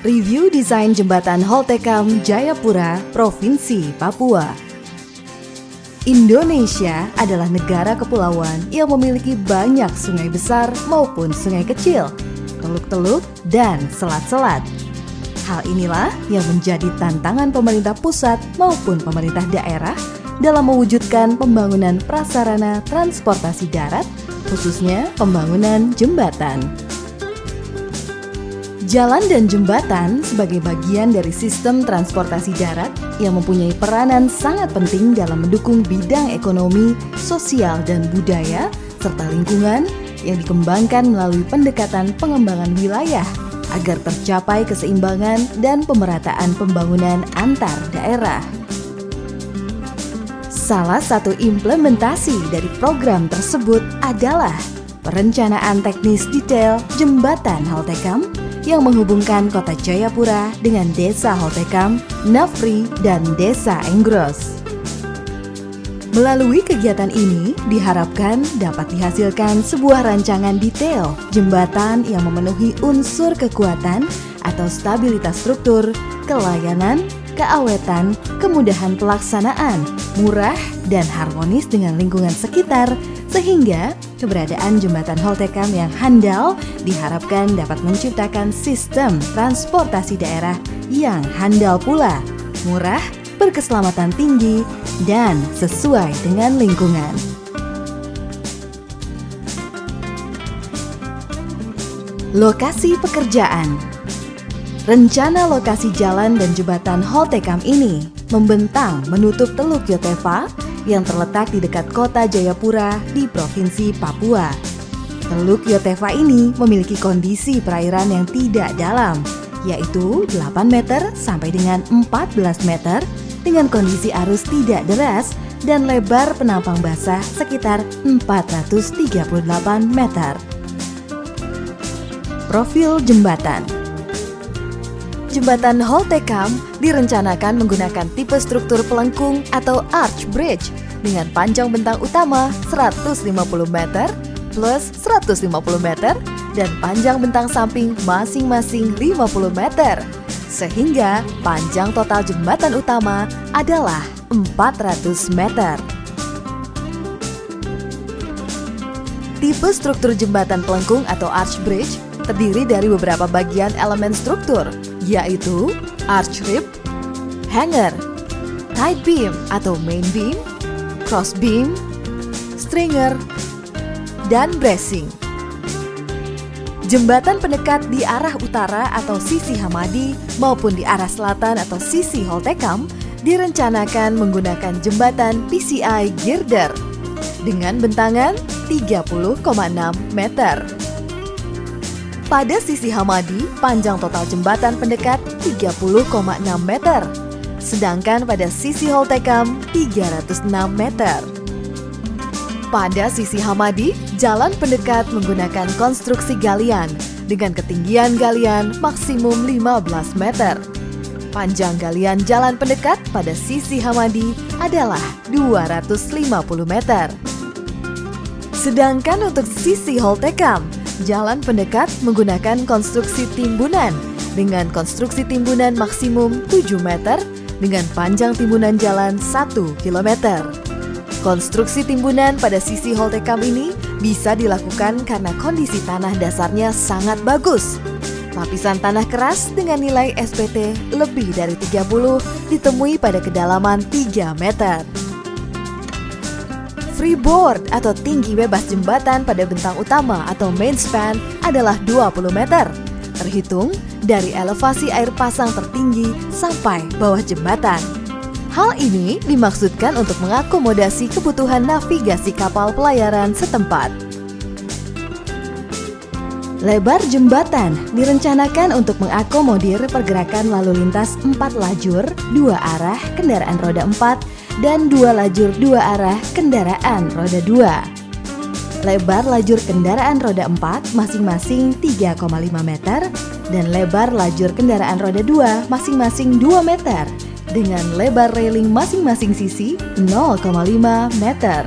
Review desain jembatan Holtecam Jayapura, Provinsi Papua. Indonesia adalah negara kepulauan yang memiliki banyak sungai besar maupun sungai kecil, teluk-teluk, dan selat-selat. Hal inilah yang menjadi tantangan pemerintah pusat maupun pemerintah daerah dalam mewujudkan pembangunan prasarana transportasi darat, khususnya pembangunan jembatan. Jalan dan jembatan sebagai bagian dari sistem transportasi darat yang mempunyai peranan sangat penting dalam mendukung bidang ekonomi, sosial, dan budaya, serta lingkungan yang dikembangkan melalui pendekatan pengembangan wilayah agar tercapai keseimbangan dan pemerataan pembangunan antar daerah. Salah satu implementasi dari program tersebut adalah perencanaan teknis detail Jembatan Holtecam yang menghubungkan Kota Jayapura dengan Desa Holtecam, Nafri, dan Desa Enggros. Melalui kegiatan ini diharapkan dapat dihasilkan sebuah rancangan detail jembatan yang memenuhi unsur kekuatan atau stabilitas struktur, kelayanan, keawetan, kemudahan pelaksanaan, murah, dan harmonis dengan lingkungan sekitar, sehingga keberadaan jembatan Holtecam yang handal diharapkan dapat menciptakan sistem transportasi daerah yang handal pula, murah, berkeselamatan tinggi, dan sesuai dengan lingkungan. Lokasi pekerjaan. Rencana lokasi jalan dan jembatan Holtecam ini membentang menutup Teluk Yotefa yang terletak di dekat kota Jayapura di Provinsi Papua. Teluk Yotefa ini memiliki kondisi perairan yang tidak dalam, yaitu 8 meter sampai dengan 14 meter dengan kondisi arus tidak deras dan lebar penampang basah sekitar 438 meter. Profil jembatan. Jembatan Holtecam direncanakan menggunakan tipe struktur pelengkung atau arch bridge dengan panjang bentang utama 150 meter plus 150 meter dan panjang bentang samping masing-masing 50 meter. Sehingga panjang total jembatan utama adalah 400 meter. Tipe struktur jembatan pelengkung atau arch bridge terdiri dari beberapa bagian elemen struktur, yaitu arch rib, hanger, tight beam atau main beam, cross beam, stringer, dan bracing. Jembatan pendekat di arah utara atau sisi Hamadi maupun di arah selatan atau sisi Holtecam direncanakan menggunakan jembatan PCI girder dengan bentangan 30,6 meter. Pada sisi Hamadi, panjang total jembatan pendekat 30,6 meter, sedangkan pada sisi Holtecam 306 meter. Pada sisi Hamadi, jalan pendekat menggunakan konstruksi galian dengan ketinggian galian maksimum 15 meter. Panjang galian jalan pendekat pada sisi Hamadi adalah 250 meter. Sedangkan untuk sisi Holtecam, jalan pendekat menggunakan konstruksi timbunan dengan konstruksi timbunan maksimum 7 meter dengan panjang timbunan jalan 1 km. Konstruksi timbunan pada sisi Holtecam ini bisa dilakukan karena kondisi tanah dasarnya sangat bagus. Lapisan tanah keras dengan nilai SPT lebih dari 30 ditemui pada kedalaman 3 meter. Freeboard atau tinggi bebas jembatan pada bentang utama atau main span adalah 20 meter, terhitung dari elevasi air pasang tertinggi sampai bawah jembatan. Hal ini dimaksudkan untuk mengakomodasi kebutuhan navigasi kapal pelayaran setempat. Lebar jembatan direncanakan untuk mengakomodir pergerakan lalu lintas 4 lajur, 2 arah kendaraan roda 4, dan 2 lajur 2 arah kendaraan roda 2. Lebar lajur kendaraan roda 4 masing-masing 3,5 meter dan lebar lajur kendaraan roda 2 masing-masing 2 meter dengan lebar railing masing-masing sisi 0,5 meter.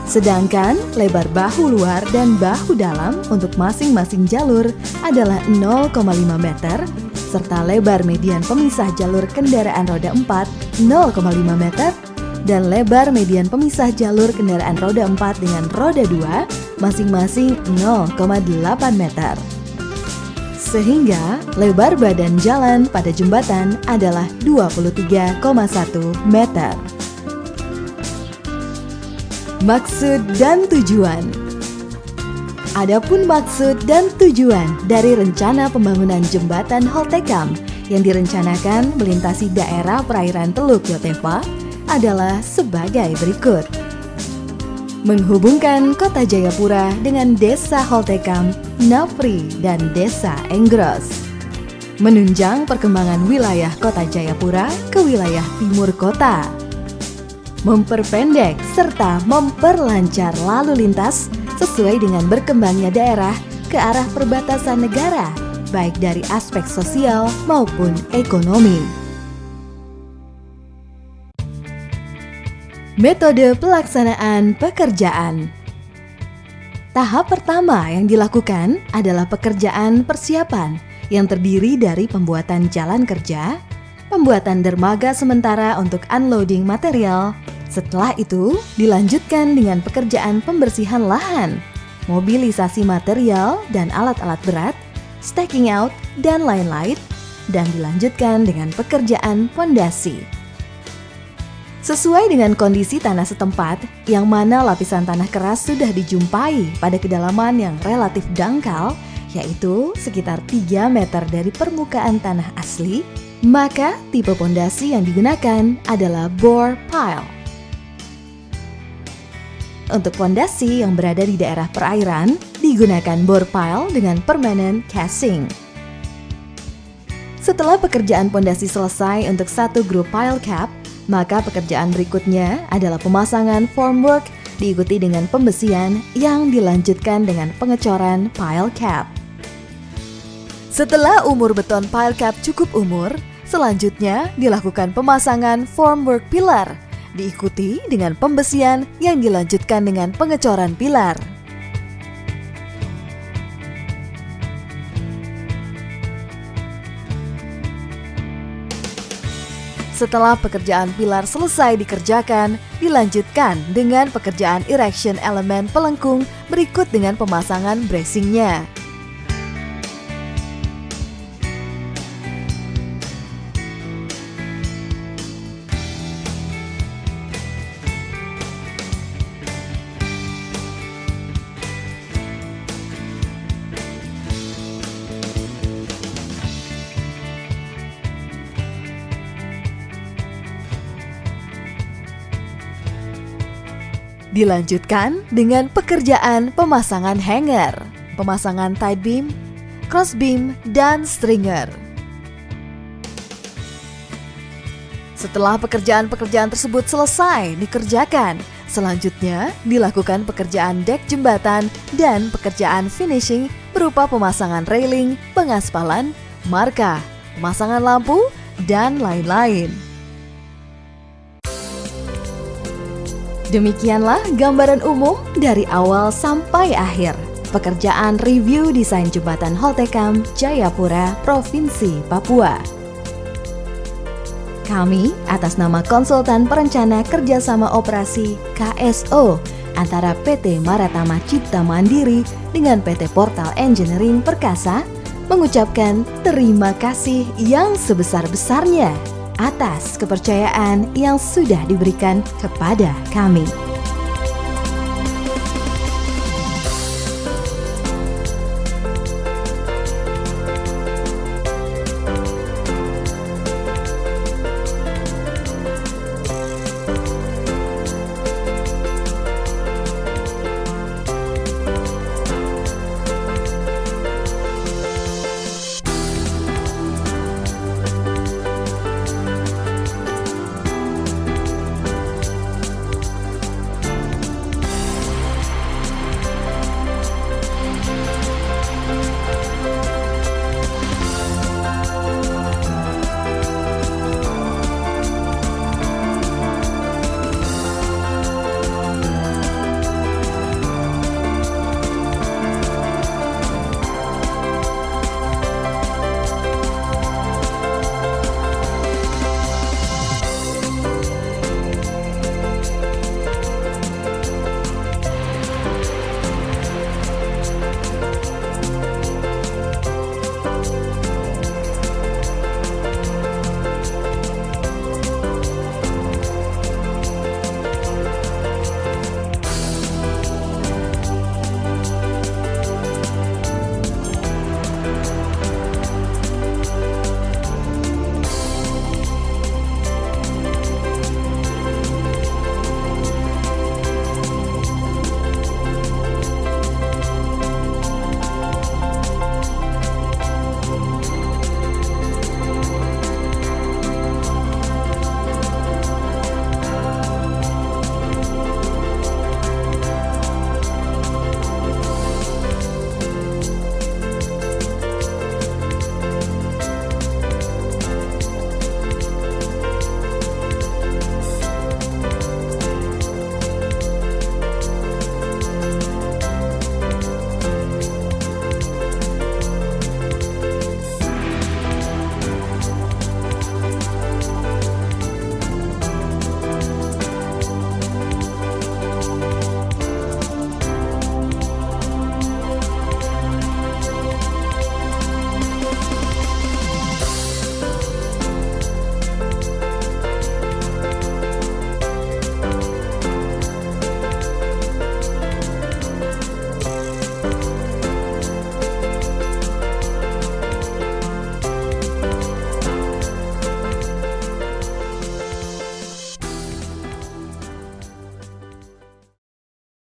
Sedangkan lebar bahu luar dan bahu dalam untuk masing-masing jalur adalah 0,5 meter, serta lebar median pemisah jalur kendaraan roda 4 0,5 meter, dan lebar median pemisah jalur kendaraan roda 4 dengan roda 2 masing-masing 0,8 meter. Sehingga lebar badan jalan pada jembatan adalah 23,1 meter. Maksud dan tujuan. Adapun maksud dan tujuan dari rencana pembangunan jembatan Holtecam yang direncanakan melintasi daerah perairan Teluk Yotefa adalah sebagai berikut. Menghubungkan Kota Jayapura dengan Desa Holtecam, Nafri, dan Desa Enggros. Menunjang perkembangan wilayah Kota Jayapura ke wilayah timur kota. Memperpendek serta memperlancar lalu lintas sesuai dengan berkembangnya daerah ke arah perbatasan negara, baik dari aspek sosial maupun ekonomi. Metode pelaksanaan pekerjaan. Tahap pertama yang dilakukan adalah pekerjaan persiapan yang terdiri dari pembuatan jalan kerja, pembuatan dermaga sementara untuk unloading material. Setelah itu, dilanjutkan dengan pekerjaan pembersihan lahan, mobilisasi material dan alat-alat berat, staking out, dan lain-lain, dan dilanjutkan dengan pekerjaan pondasi. Sesuai dengan kondisi tanah setempat, yang mana lapisan tanah keras sudah dijumpai pada kedalaman yang relatif dangkal, yaitu sekitar 3 meter dari permukaan tanah asli, maka tipe pondasi yang digunakan adalah bore pile. Untuk pondasi yang berada di daerah perairan, digunakan bore pile dengan permanent casing. Setelah pekerjaan pondasi selesai untuk satu grup pile cap, maka pekerjaan berikutnya adalah pemasangan formwork diikuti dengan pembesian yang dilanjutkan dengan pengecoran pile cap. Setelah umur beton pile cap cukup umur, selanjutnya dilakukan pemasangan formwork pilar, diikuti dengan pembesian yang dilanjutkan dengan pengecoran pilar. Setelah pekerjaan pilar selesai dikerjakan, dilanjutkan dengan pekerjaan erection elemen pelengkung berikut dengan pemasangan bracingnya. Dilanjutkan dengan pekerjaan pemasangan hanger, pemasangan tight beam, cross beam, dan stringer. Setelah pekerjaan-pekerjaan tersebut selesai dikerjakan, selanjutnya dilakukan pekerjaan dek jembatan dan pekerjaan finishing berupa pemasangan railing, pengaspalan, marka, pemasangan lampu, dan lain-lain. Demikianlah gambaran umum dari awal sampai akhir pekerjaan review desain jembatan Holtecam Jayapura, Provinsi Papua. Kami atas nama Konsultan Perencana Kerjasama Operasi KSO antara PT Maratama Cipta Mandiri dengan PT Portal Engineering Perkasa mengucapkan terima kasih yang sebesar-besarnya atas kepercayaan yang sudah diberikan kepada kami.